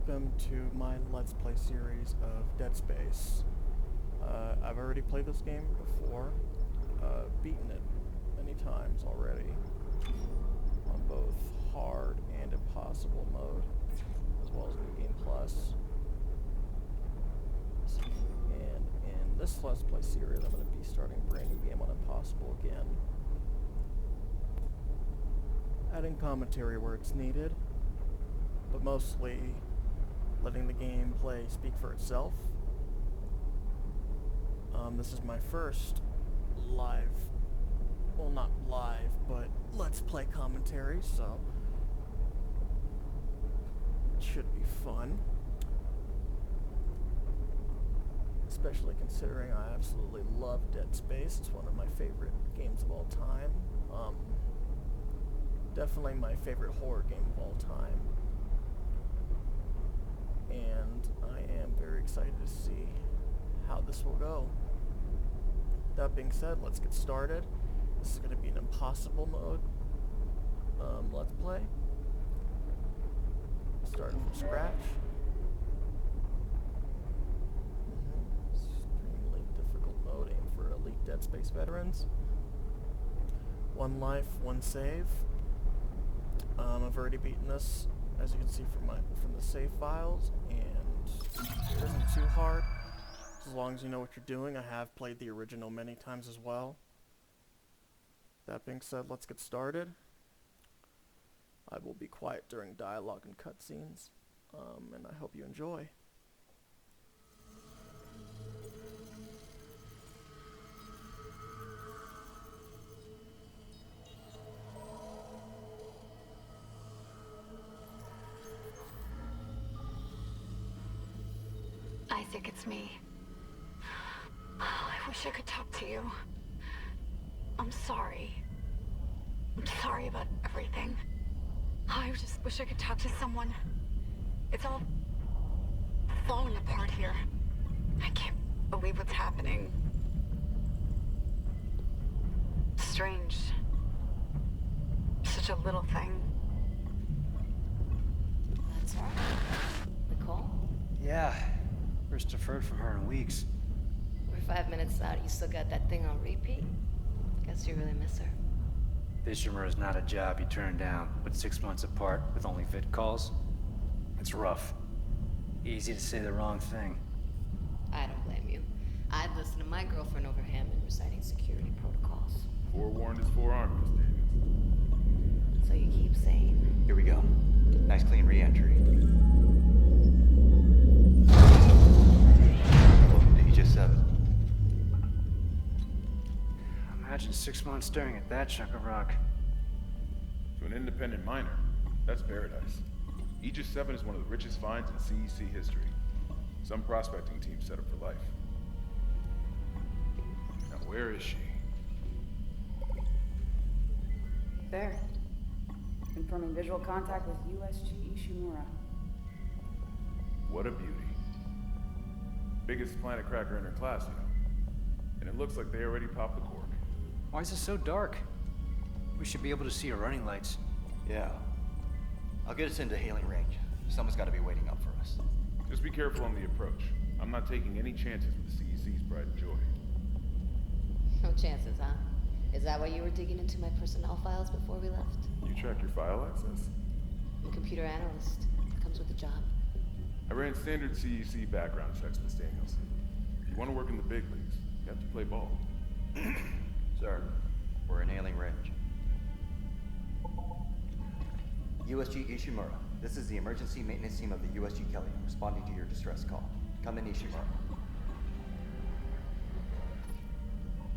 welcome to my Let's Play series of Dead Space. I've already played this game before, beaten it many times already, on both hard and impossible mode, as well as New Game Plus. And in this Let's Play series, I'm going to be starting a brand new game on Impossible again. Adding commentary where it's needed, but mostly letting the gameplay speak for itself. This is my first live, well, not live, but Let's Play commentary, so it should be fun. Especially considering I absolutely love Dead Space. It's one of my favorite games of all time. Definitely my favorite horror game of all time. And I am very excited to see how this will go. That being said, let's get started. This is going to be an impossible mode Let's Play. Starting from scratch. Extremely difficult mode, aimed for elite Dead Space veterans. One life, one save. I've already beaten this, as you can see from the save files, and it isn't too hard, as long as you know what you're doing. I have played the original many times as well. That being said, let's get started. I will be quiet during dialogue and cutscenes, and I hope you enjoy. Isaac, it's me. I wish I could talk to you. I'm sorry. I'm sorry about everything. I just wish I could talk to someone. It's all falling apart here. I can't believe what's happening. Strange. Such a little thing. That's her. Nicole? Yeah. First deferred from her in weeks. We're 5 minutes out. You still got that thing on repeat? Guess you really miss her. Fishermer is not a job you turn down, but 6 months apart with only vid calls? It's rough. Easy to say the wrong thing. I don't blame you. I'd listen to my girlfriend over Hammond reciting security protocols. Forewarned is forearmed, Miss Davis. So you keep saying. Here we go. Nice clean re-entry. Welcome to Aegis 7. Imagine 6 months staring at that chunk of rock. To an independent miner, that's paradise. Aegis 7 is one of the richest finds in CEC history. Some prospecting team set up for life. Now where is she? There. Confirming visual contact with USG Ishimura. What a beauty. Biggest planet cracker in her class, you know. And it looks like they already popped the cork. Why is it so dark? We should be able to see her running lights. Yeah. I'll get us into hailing range. Someone's got to be waiting up for us. Just be careful on the approach. I'm not taking any chances with the CEC's pride and joy. No chances, huh? Is that why you were digging into my personnel files before we left? You track your file access? I'm a computer analyst. Comes with the job. I ran standard CEC background checks, Miss Daniels. If you want to work in the big leagues, you have to play ball. Sir, we're in hailing range. USG Ishimura, this is the emergency maintenance team of the USG Kelly, responding to your distress call. Come in, Ishimura.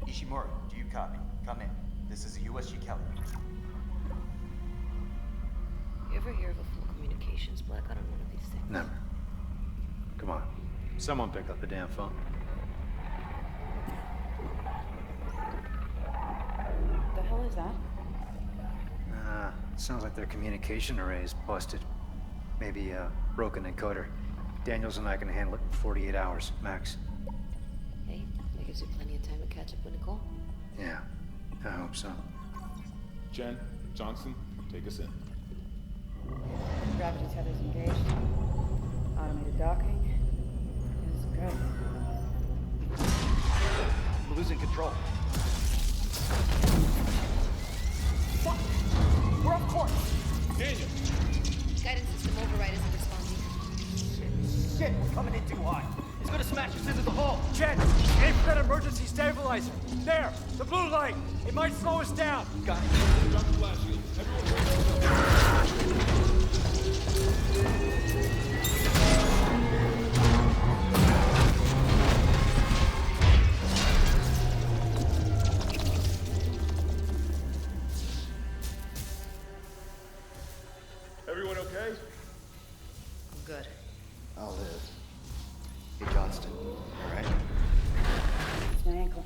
Ishimura, do you copy? Come in. This is the USG Kelly. You ever hear of a full communications blackout on one of these things? Never. Come on. Someone pick up the damn phone. The hell is that? Sounds like their communication array is busted. Maybe a broken encoder. Daniels and I can handle it in 48 hours, max. Hey, that gives you plenty of time to catch up with Nicole. Yeah, I hope so. Jen, Johnson, take us in. Gravity tethers engaged. Automated docking is good. We're losing control. Fuck! We're off course! Daniel! Guidance system override isn't responding. Shit, we're coming in too high. It's gonna smash us into the hull. Jen, aim for that emergency stabilizer. There, the blue light. It might slow us down. Got it. Drop the flash shield. Everyone okay? Good. I'll live. Hey, Johnston. All right? It's my ankle.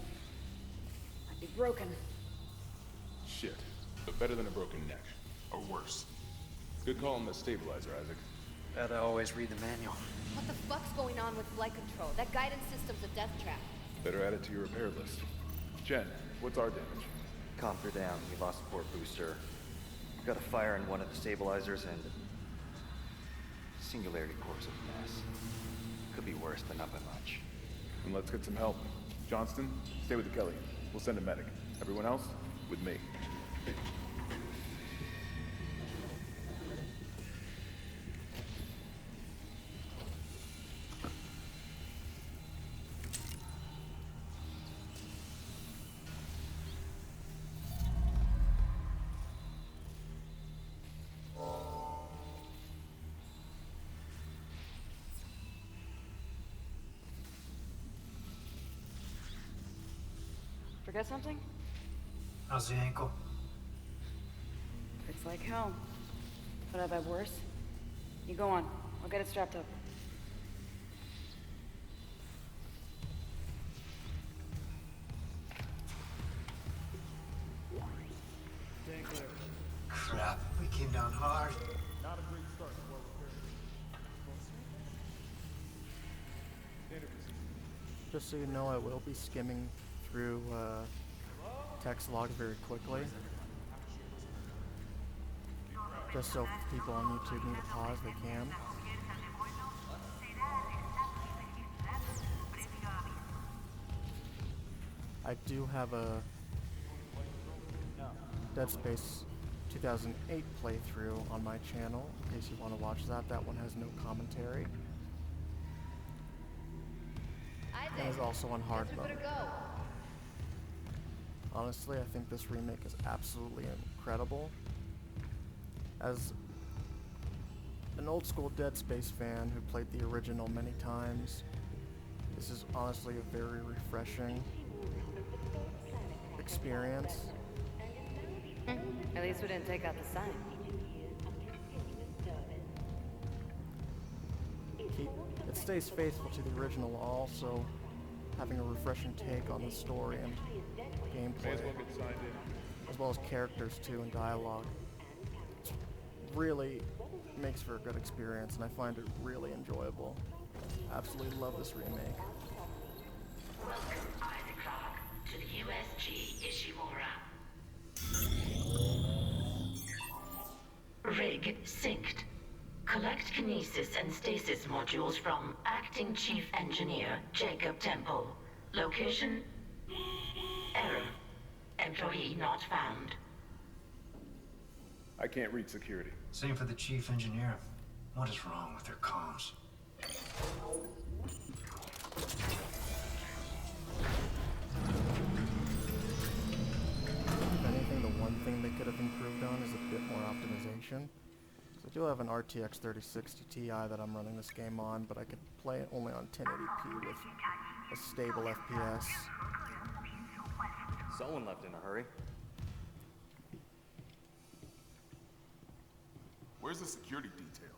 Might be broken. Shit. But better than a broken neck. Or worse. Good call on the stabilizer, Isaac. Gotta always read the manual. What the fuck's going on with flight control? That guidance system's a death trap. Better add it to your repair list. Jen, what's our damage? Comps are down. We lost the port booster. Got a fire in one of the stabilizers and... Singularity core's a mess. Could be worse, but not by much. Then let's get some help. Johnston, stay with the Kelly. We'll send a medic. Everyone else, with me. Forget something? How's the ankle? It's like hell. But I've had worse. You go on. I'll get it strapped up. Crap, we came down hard. Not a great start to our repair. Just so you know, I will be skimming through text logs very quickly. Just so if people on YouTube need to pause, they can. I do have a Dead Space 2008 playthrough on my channel, in case you want to watch that. That one has no commentary. That is also on hard mode. Honestly, I think this remake is absolutely incredible. As an old school Dead Space fan who played the original many times, this is honestly a very refreshing experience. At least we didn't take out the sign. It stays faithful to the original while also having a refreshing take on the story and gameplay, as well as characters too and dialogue. It really makes for a good experience, and I find it really enjoyable. Absolutely love this remake. Welcome, Isaac Clarke, to the USG Ishimura. Rig synced. Collect kinesis and stasis modules from Acting Chief Engineer Jacob Temple. Location? Error. Employee not found. I can't read security. Same for the chief engineer. What is wrong with their comms? If anything, the one thing they could have improved on is a bit more optimization. So I do have an RTX 3060 Ti that I'm running this game on, but I could play it only on 1080p with a stable FPS. Someone left in a hurry. Where's the security detail?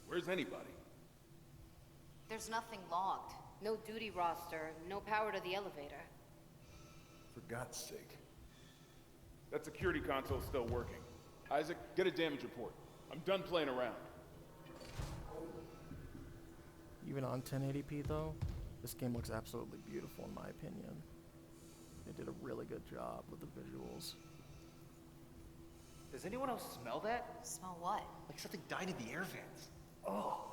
Where's anybody? There's nothing logged. No duty roster, no power to the elevator. For God's sake. That security console's still working. Isaac, get a damage report. I'm done playing around. Even on 1080p though, this game looks absolutely beautiful in my opinion. They did a really good job with the visuals. Does anyone else smell that? Smell what? Like something died in the air vents. Oh.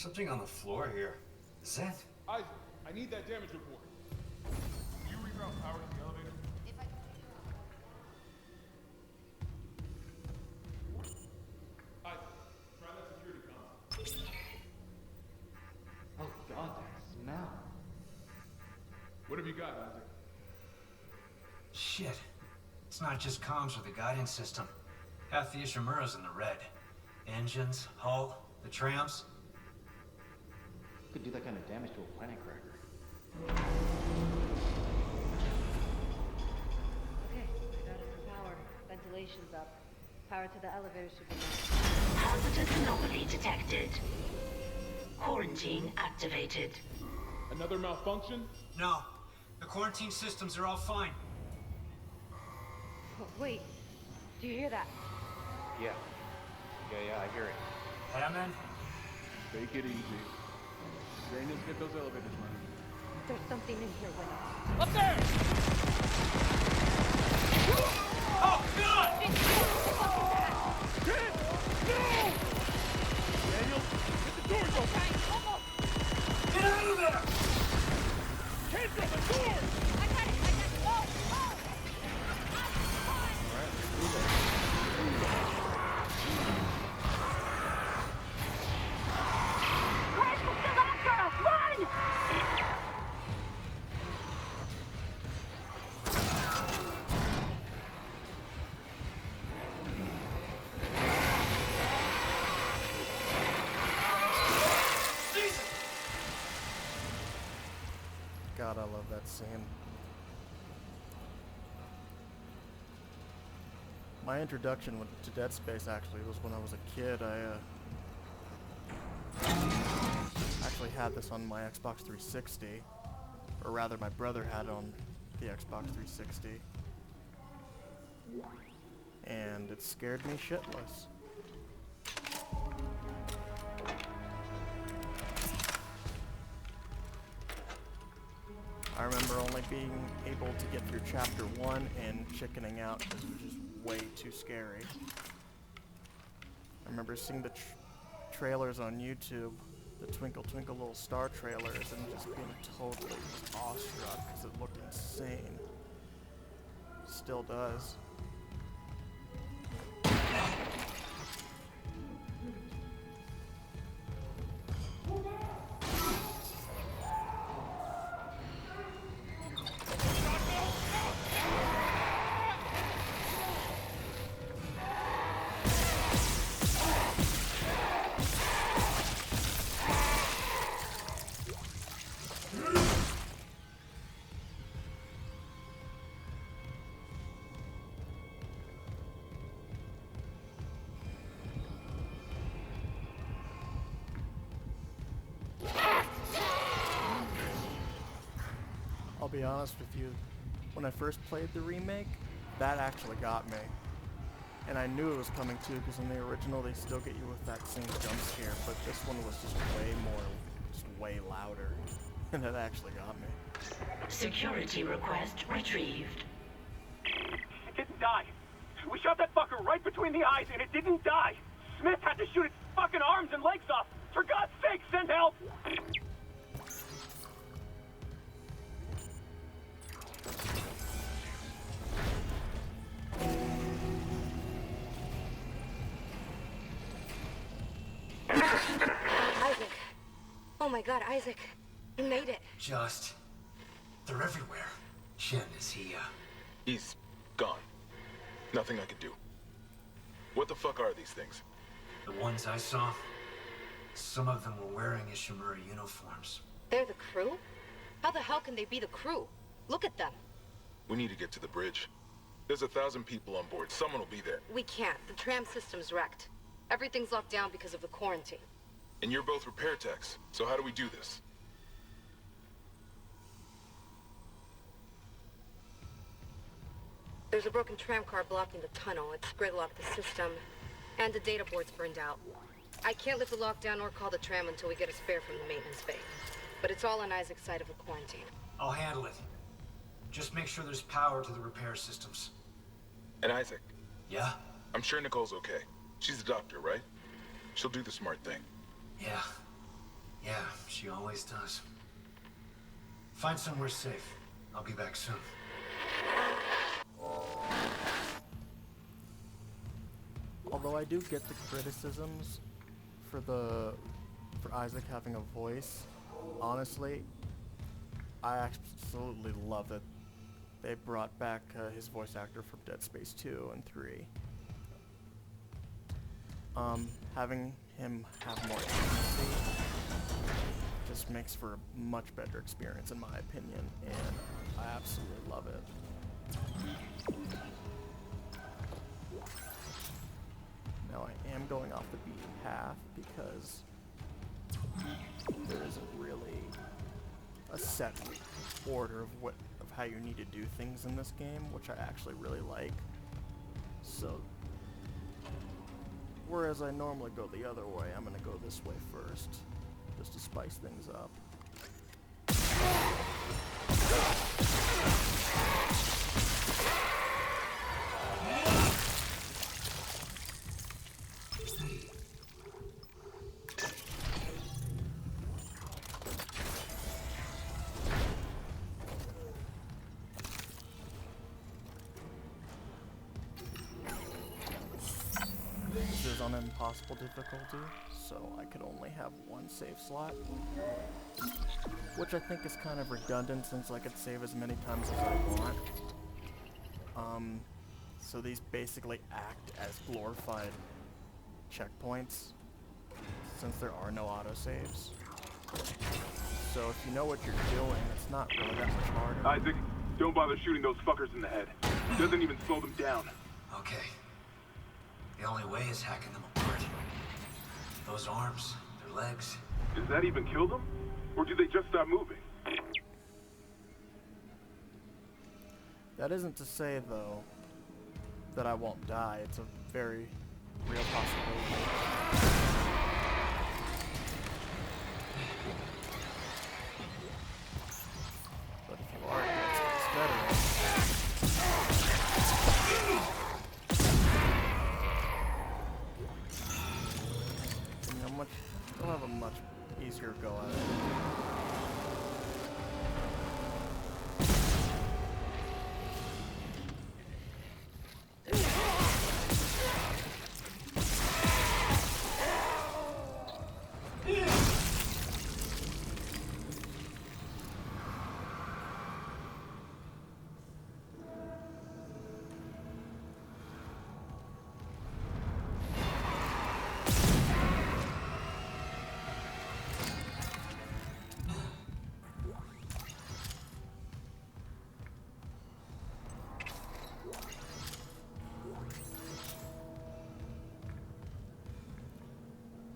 something on the floor here. Is that? Isaac, I need that damage report. Can you reroute power to the elevator? Isaac, try that security console. Oh god, that smell. What have you got, Isaac? Shit. It's not just comms or the guidance system. Half the Ishimura's in the red. Engines, hull, the trams. Could do that kind of damage to a planet cracker. Okay, got it for power. Ventilation's up. Power to the elevator should be next. Hazardous anomaly detected. Quarantine activated. Another malfunction? No. The quarantine systems are all fine. Oh, wait. Do you hear that? Yeah, I hear it. Hammond? Take it easy. Daniels, get those elevators running. There's something in here with us. Up there! Oh, God! Ken! No! Daniel, get the doors open! Get out of there! Ken's at the door! I got it! Oh! Rifle's still after us! Run! God, I love that scene. My introduction to Dead Space actually was when I was a kid. I actually had this on my Xbox 360, or rather my brother had it on the Xbox 360, and it scared me shitless. I remember only being able to get through chapter 1 and chickening out because it was just way too scary. I remember seeing the trailers on YouTube, the Twinkle Twinkle Little Star trailers, and just being totally awestruck because it looked insane. Still does. I'll be honest with you, when I first played the remake, that actually got me. And I knew it was coming too, because in the original they still get you with that same jump scare, but this one was just way louder. And that actually got me. Security request retrieved. It didn't die. We shot that fucker right between the eyes and it didn't die. Smith had to shoot its fucking arms and legs off. For God's sake, send help! Isaac. Oh my god, Isaac. You made it. They're everywhere. Shen, is he, He's gone. Nothing I can do. What the fuck are these things? The ones I saw? Some of them were wearing Ishimura uniforms. They're the crew? How the hell can they be the crew? Look at them. We need to get to the bridge. There's 1,000 people on board. Someone will be there. We can't. The tram system's wrecked. Everything's locked down because of the quarantine. And you're both repair techs, so how do we do this? There's a broken tram car blocking the tunnel. It's gridlocked the system, and the data board's burned out. I can't lift the lockdown or call the tram until we get a spare from the maintenance bay. But it's all on Isaac's side of the quarantine. I'll handle it. Just make sure there's power to the repair systems. And Isaac, Yeah? I'm sure Nicole's okay. She's a doctor, right? She'll do the smart thing. Yeah. Yeah, she always does. Find somewhere safe. I'll be back soon. Although I do get the criticisms for Isaac having a voice, honestly, I absolutely love that they brought back his voice actor from Dead Space 2 and 3. Having him have more agency just makes for a much better experience in my opinion, and I absolutely love it. Now I am going off the beaten path because there isn't really a set order of how you need to do things in this game, which I actually really like. So, whereas I normally go the other way, I'm gonna go this way first, just to spice things up. This is on impossible difficulty, so I could only have one save slot, which I think is kind of redundant since I could save as many times as I want. So these basically act as glorified checkpoints since there are no autosaves. So if you know what you're doing, it's not really that much harder. Isaac, don't bother shooting those fuckers in the head. Doesn't even slow them down. Okay. The only way is hacking them apart. Those arms, their legs. Does that even kill them? Or do they just stop moving? That isn't to say, though, that I won't die. It's a very real possibility. But if you are a Dead Space veteran, you'll have a much easier go at it.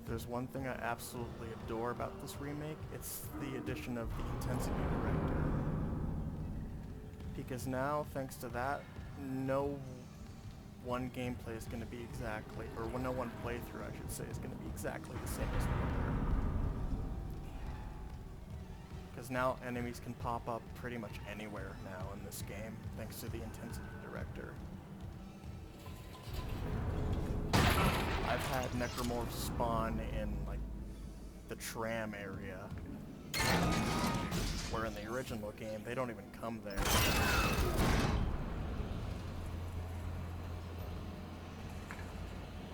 There's one thing I absolutely adore about this remake, it's the addition of the intensity director. Because now, thanks to that, no one gameplay is going to be exactly, or no one playthrough I should say, is going to be exactly the same as the other. Because now enemies can pop up pretty much anywhere now in this game, thanks to the intensity director. I've had necromorphs spawn in, like, the tram area, where in the original game, they don't even come there.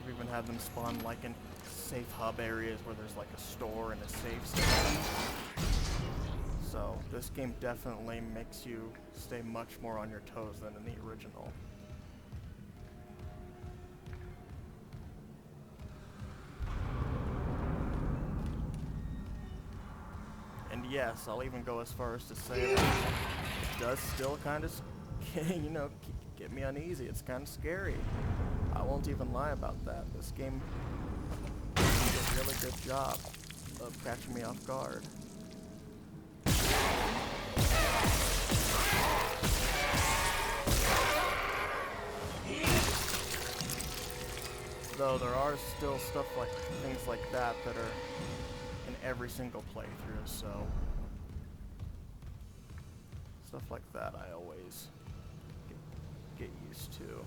I've even had them spawn, like, in safe hub areas where there's, like, a store and a safe station. So, this game definitely makes you stay much more on your toes than in the original. And yes, I'll even go as far as to say that it does still kind of, you know, get me uneasy. It's kind of scary. I won't even lie about that. This game did a really good job of catching me off guard. Though there are still things like that that are in every single playthrough, so stuff like that I always get used to.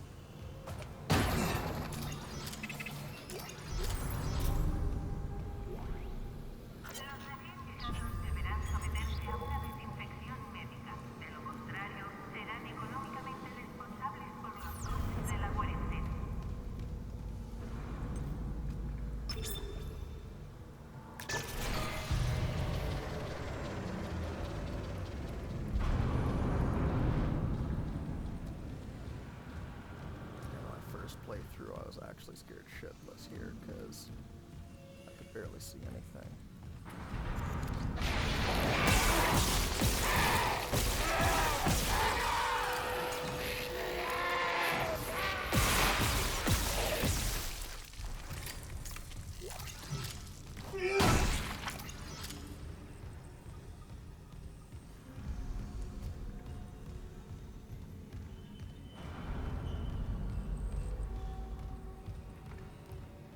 Playthrough, I was actually scared shitless here because I could barely see anything.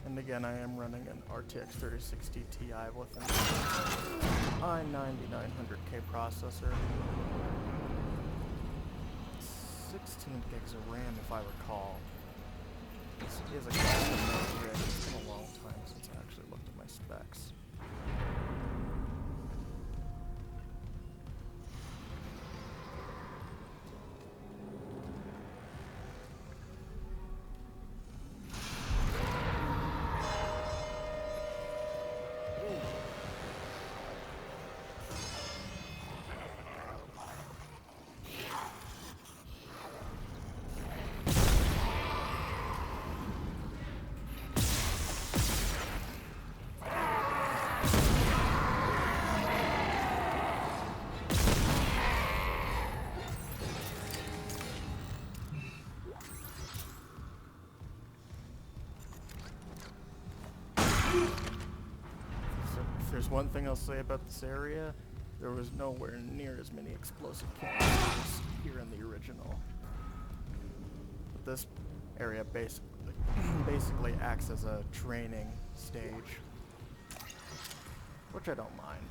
And again, I am running an RTX 3060 Ti with an i9900K processor. 16 gigs of RAM if I recall. This is a custom mode rig. It's been a long time since I actually looked at my specs. If there's one thing I'll say about this area, there was nowhere near as many explosive canisters here in the original. But this area basically acts as a training stage, which I don't mind.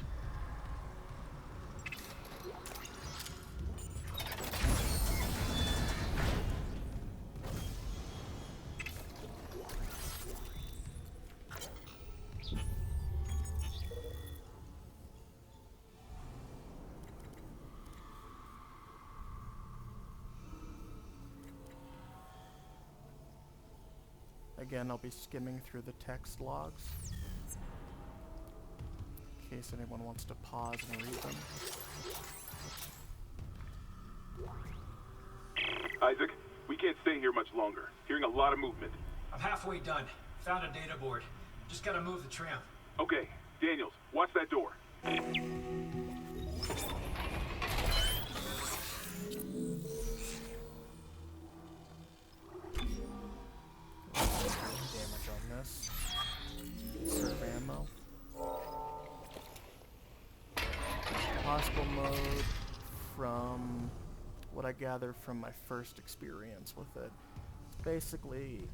Again, I'll be skimming through the text logs in case anyone wants to pause and read them. Isaac, we can't stay here much longer. Hearing a lot of movement. I'm halfway done. Found a data board. Just gotta move the tram. Okay, Daniels, watch that door. Damage on this. Conserve ammo. Possible mode, from what I gather from my first experience with it, basically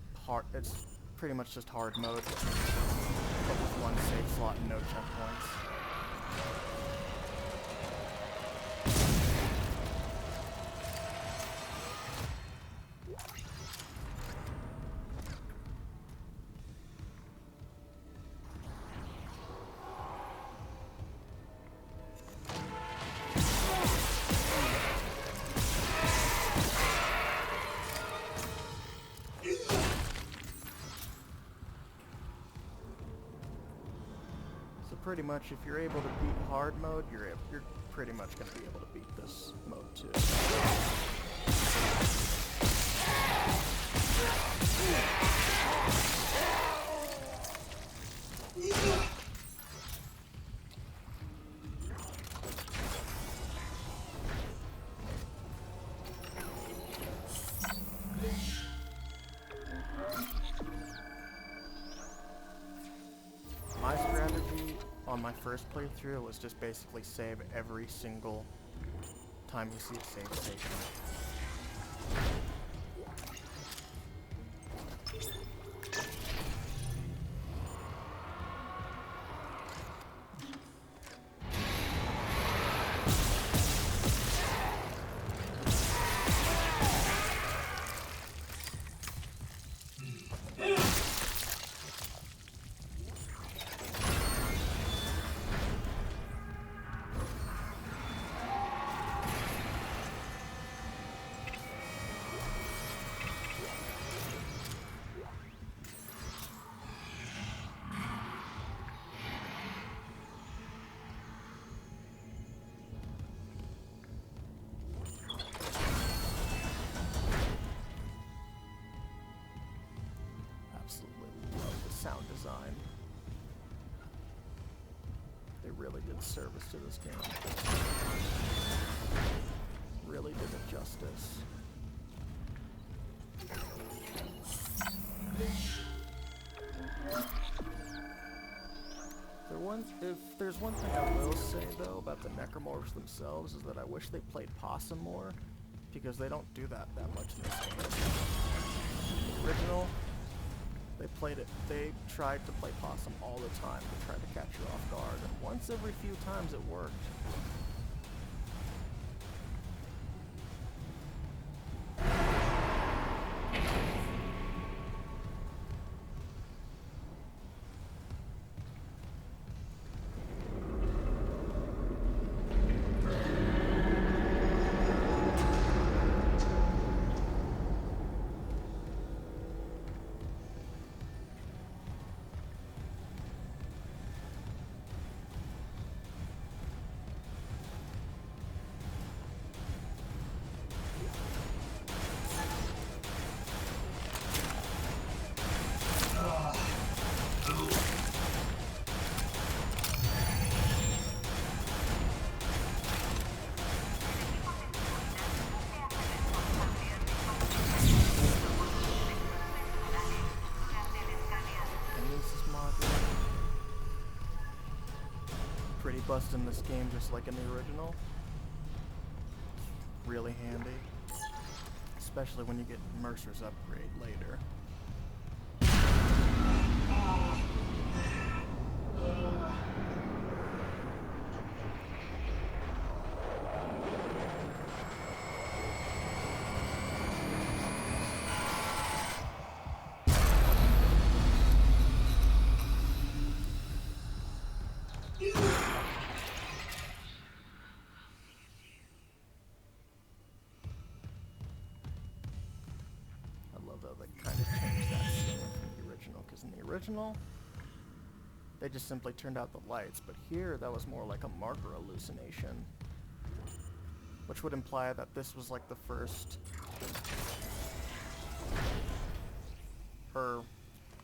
it's pretty much just hard mode, but with one save slot and no checkpoints. Pretty much, if you're able to beat hard mode, you're pretty much going to be able to beat this mode too. My strategy on my first playthrough was just basically save every single time you see a save station. sound design. They really did service to this game. Really did it justice. If there's one thing I will say though about the necromorphs themselves is that I wish they played possum more, because they don't do that much in this game. The original, they tried to play possum all the time to try to catch you off guard, and once every few times it worked. Pretty busting this game just like in the original. Really handy. Especially when you get Mercer's upgrade later. Original, they just simply turned out the lights, but here that was more like a marker hallucination, which would imply that this was like the first,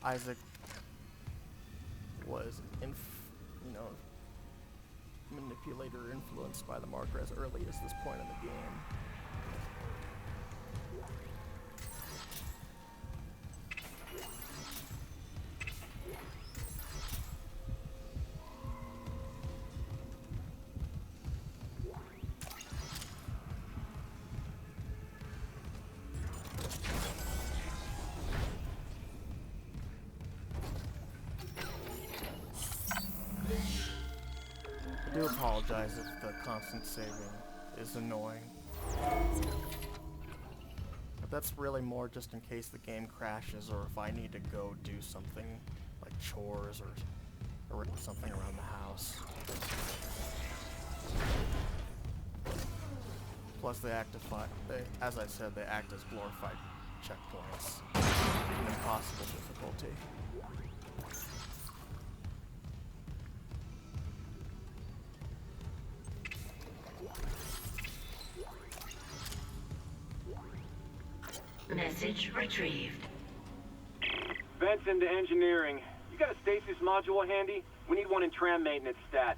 Isaac was, manipulated or influenced by the marker as early as this point in the game. I do apologize if the constant saving is annoying. But that's really more just in case the game crashes or if I need to go do something like chores or something around the house. Plus as I said, they act as glorified checkpoints. An impossible difficulty. Message retrieved. Vents into engineering. You got a stasis module handy? We need one in tram maintenance stat.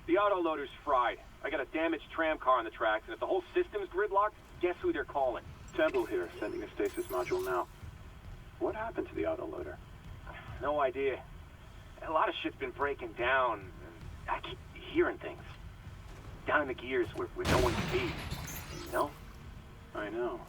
The autoloader's fried. I got a damaged tram car on the tracks, and if the whole system's gridlocked, guess who they're calling? Temple here, sending a stasis module now. What happened to the autoloader? No idea. A lot of shit's been breaking down, and I keep hearing things. Down in the gears where no one can be. You know? I know.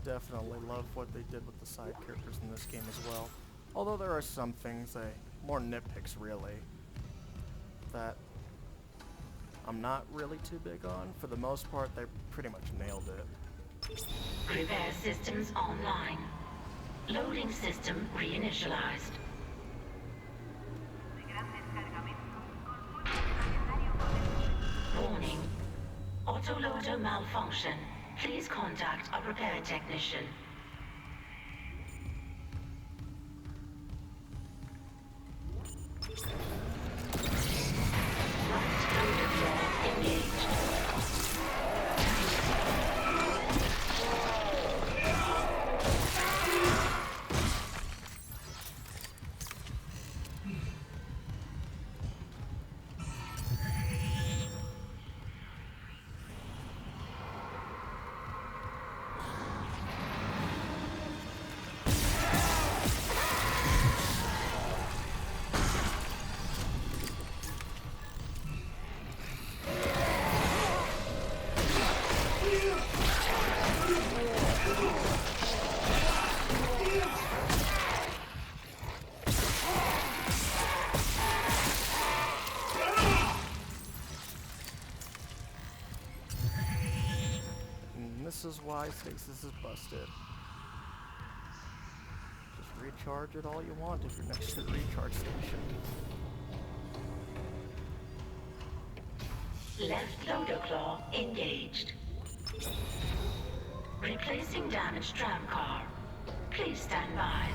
Definitely love what they did with the side characters in this game as well. Although there are some things, more nitpicks really, that I'm not really too big on. For the most part, they pretty much nailed it. Repair systems online. Loading system reinitialized. Warning. Autoloader malfunction. Please contact a repair technician. is why stasis is busted. Just recharge it all you want if you're next to the recharge station. Left loader claw engaged. Replacing damaged tram car. Please stand by.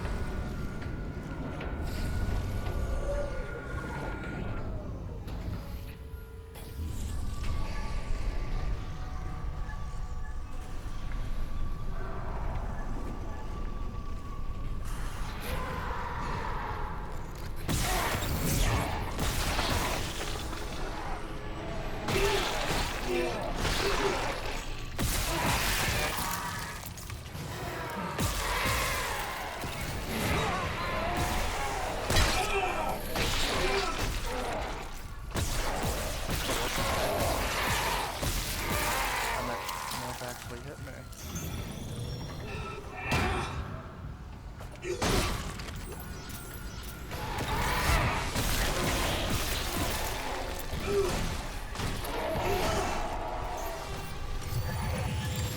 Actually hit me.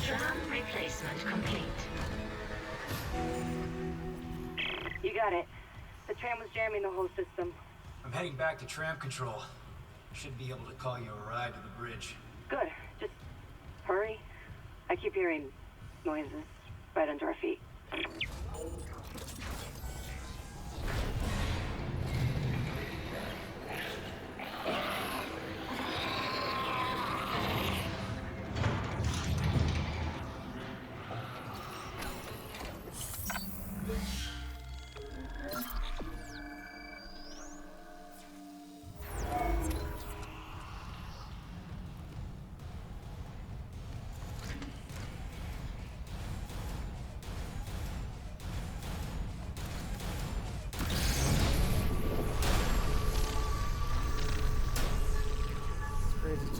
Tram replacement complete. You got it. The tram was jamming the whole system. I'm heading back to tram control. Should be able to call you a ride to the bridge. Good. Just hurry. I keep hearing noises right under our feet.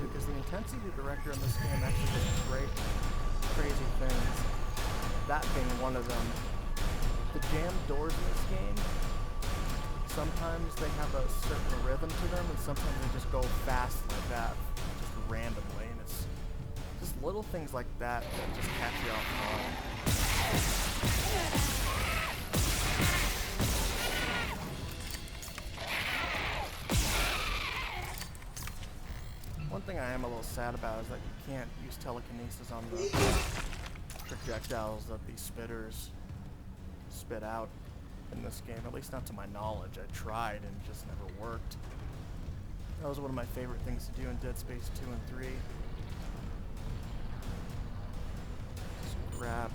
Because the intensity director in this game actually did great, crazy things. That being one of them. The jam doors in this game, sometimes they have a certain rhythm to them, and sometimes they just go fast like that, just randomly, and it's just little things like that that just catch you off guard. One thing I am a little sad about is that you can't use telekinesis on the projectiles that these spitters spit out in this game, at least not to my knowledge. I tried and it just never worked. That was one of my favorite things to do in Dead Space 2 and 3. Just grab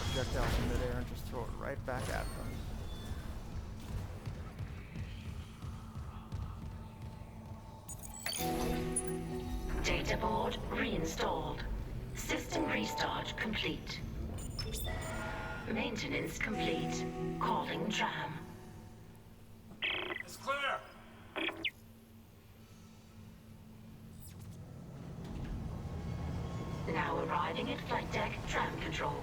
projectiles in midair and just throw it right back at them. Data board reinstalled. System restart complete. Maintenance complete. Calling tram. It's clear! Now arriving at flight deck tram control.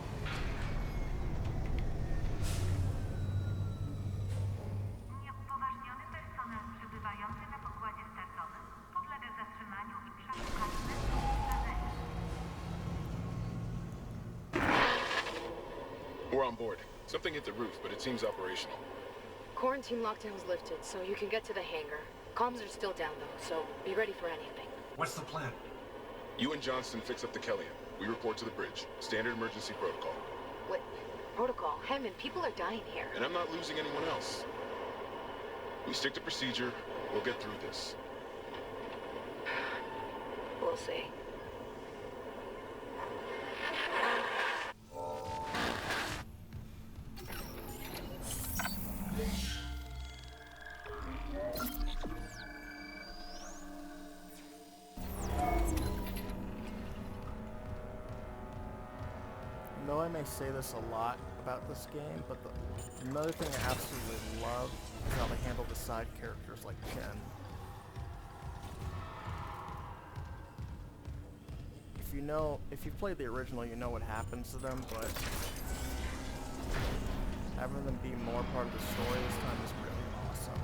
Nieupoważniony personel przybywający na pokładzie startowym podlega zatrzymaniu i przeszukaniu na zdarzeniu. We're on board. Something hit the roof, but it seems operational. Quarantine lockdown was lifted, so you can get to the hangar. Comms are still down though, so be ready for anything. What's the plan? You and Johnston fix up the Kellyan. We report to the bridge. Standard emergency protocol. What? Protocol? Hammond, people are dying here. And I'm not losing anyone else. We stick to procedure. We'll get through this. We'll see. I know I may say this a lot about this game, but another thing I absolutely love is how they handle the side characters like Chen. If you've played the original, you know what happens to them, but having them be more part of the story this time is really awesome.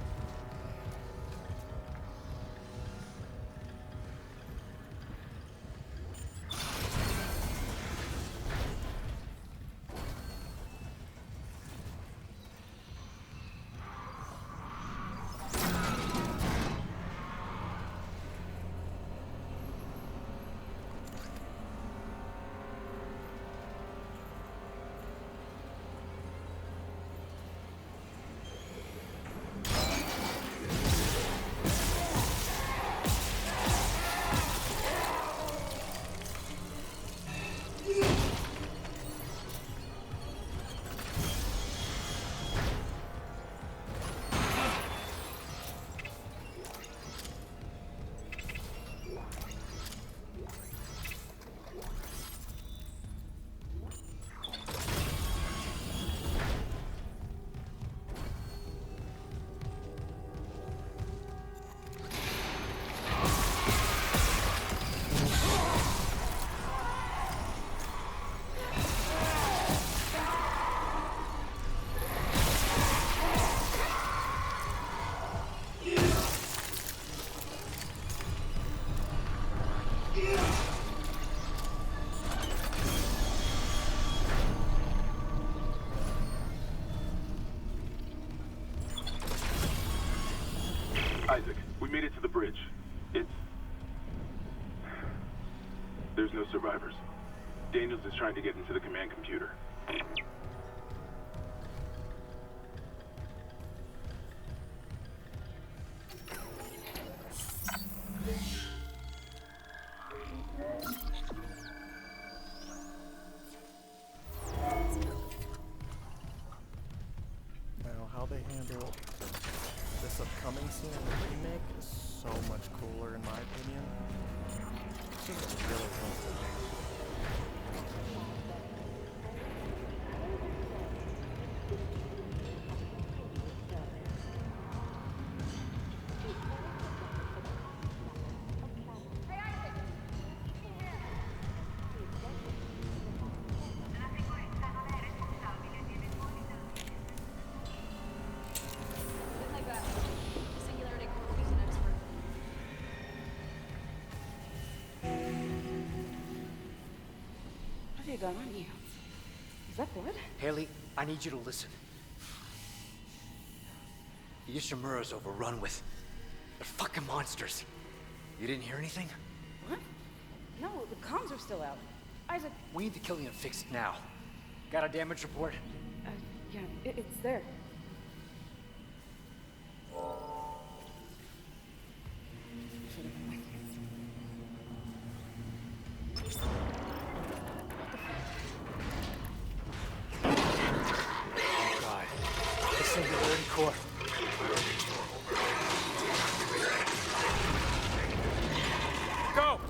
Isaac, we made it to the bridge. There's no survivors. Daniels is trying to get into the command computer. Now, how they handle this upcoming scene in the remake is so much cooler in my opinion. This is really cool. What have you got on you? Is that blood? Haley, I need you to listen. The Ishimura's overrun with... they're fucking monsters. You didn't hear anything? What? No, the comms are still out. Isaac... We need the Killian fixed now. Got a damage report? Yeah, it's there. Should've been with you. Oh god. The singularity core. Go!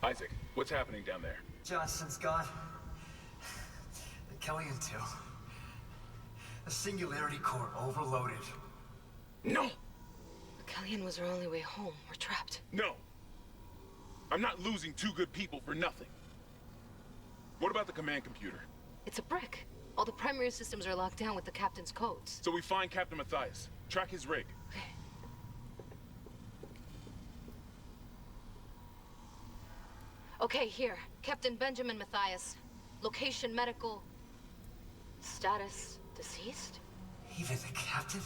Isaac, what's happening down there? Johnson's gone. The Killian too. The singularity core overloaded. No! Kellyan was our only way home. We're trapped. No! I'm not losing two good people for nothing. What about the command computer? It's a brick. All the primary systems are locked down with the captain's codes. So we find Captain Matthias, track his rig. Okay. Okay, here. Captain Benjamin Matthias. Location medical. Status deceased? Even the captain?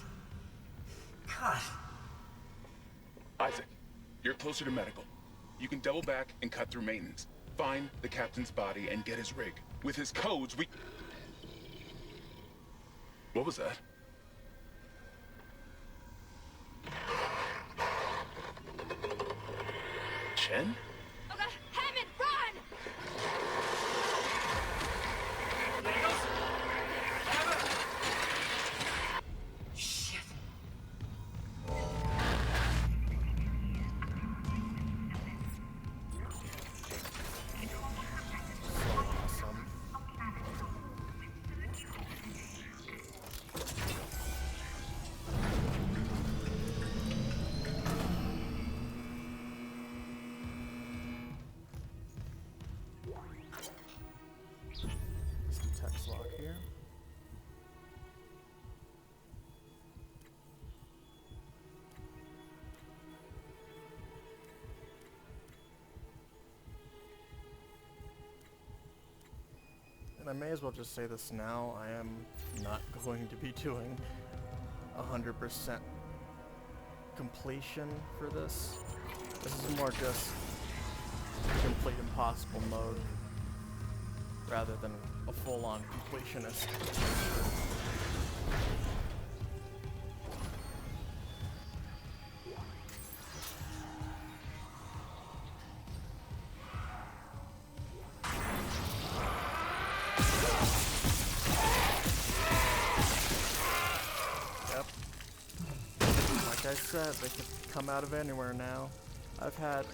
God. Isaac, you're closer to medical. You can double back and cut through maintenance. Find the captain's body and get his rig. With his codes, we... What was that? Chen? Okay, Hammond, run! Shit. So awesome. Some text lock here. And I may as well just say this now, I am not going to be doing 100% completion for this. This is more just complete impossible mode rather than a full-on completionist. I said, they could come out of anywhere now. I've had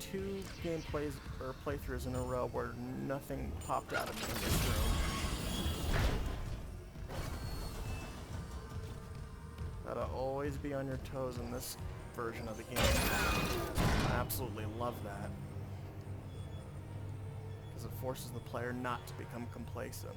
2 gameplays or playthroughs in a row where nothing popped out of me in this room. Gotta always be on your toes in this version of the game. I absolutely love that. Because it forces the player not to become complacent.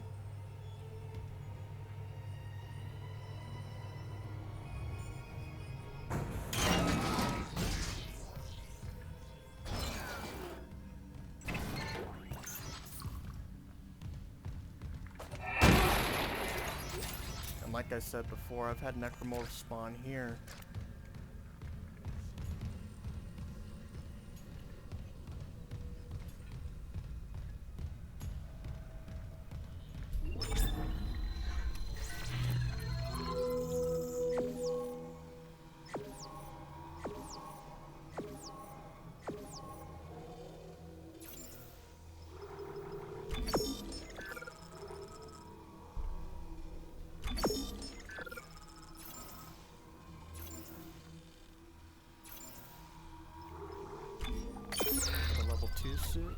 And like I said before, I've had necromorphs spawn here. The level 2 suit.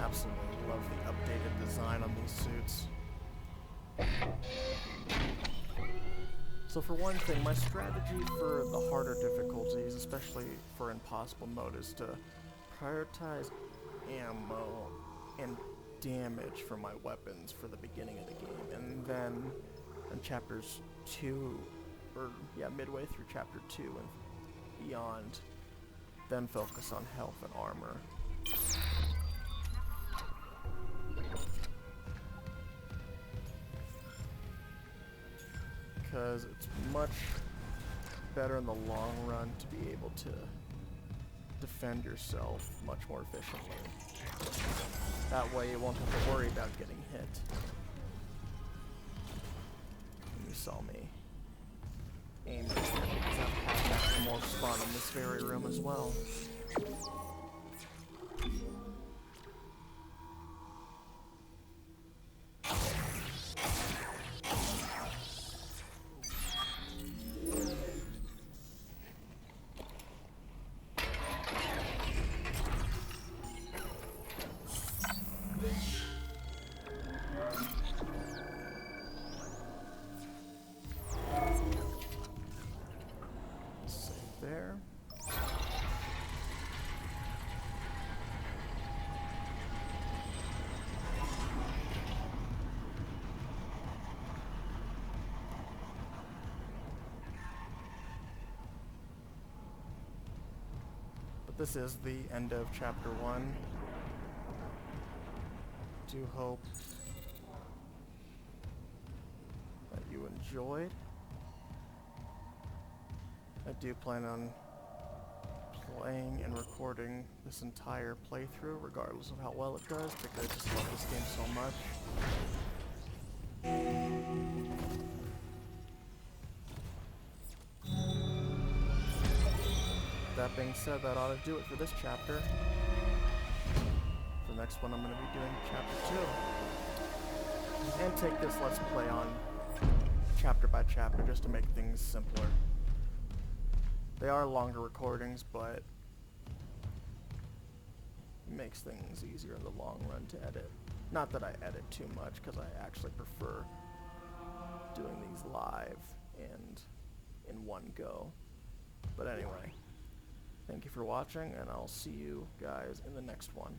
Absolutely love the updated design on these suits. So for one thing, my strategy for the harder difficulties, especially for impossible mode, is to prioritize ammo and damage for my weapons for the beginning of the game, and then in chapters 2, or yeah, midway through chapter 2 and beyond, then focus on health and armor. Because it's much better in the long run to be able to defend yourself much more efficiently. That way you won't have to worry about getting hit. And you saw me aim right there because I've had necromorph spawn in this very room as well. There. But this is the end of chapter 1. Do hope that you enjoyed. I do plan on playing and recording this entire playthrough, regardless of how well it does, because I just love this game so much. That being said, that ought to do it for this chapter. For the next one, I'm going to be doing chapter 2. And take this Let's Play on chapter by chapter, just to make things simpler. They are longer recordings, but it makes things easier in the long run to edit. Not that I edit too much, because I actually prefer doing these live and in one go. But anyway, thank you for watching, and I'll see you guys in the next one.